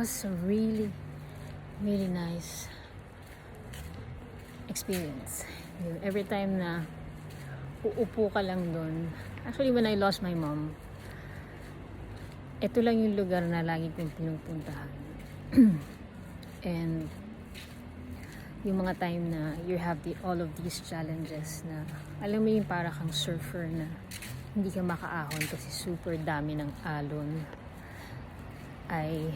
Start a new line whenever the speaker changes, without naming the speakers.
was a really, really nice experience. Every time na uupo ka lang doon. Actually, when I lost my mom, ito lang yung lugar na lagi kong pinupuntahan. And yung mga time na you have all of these challenges na alam mo yung para kang surfer na hindi ka makaahon kasi super dami ng alon, ay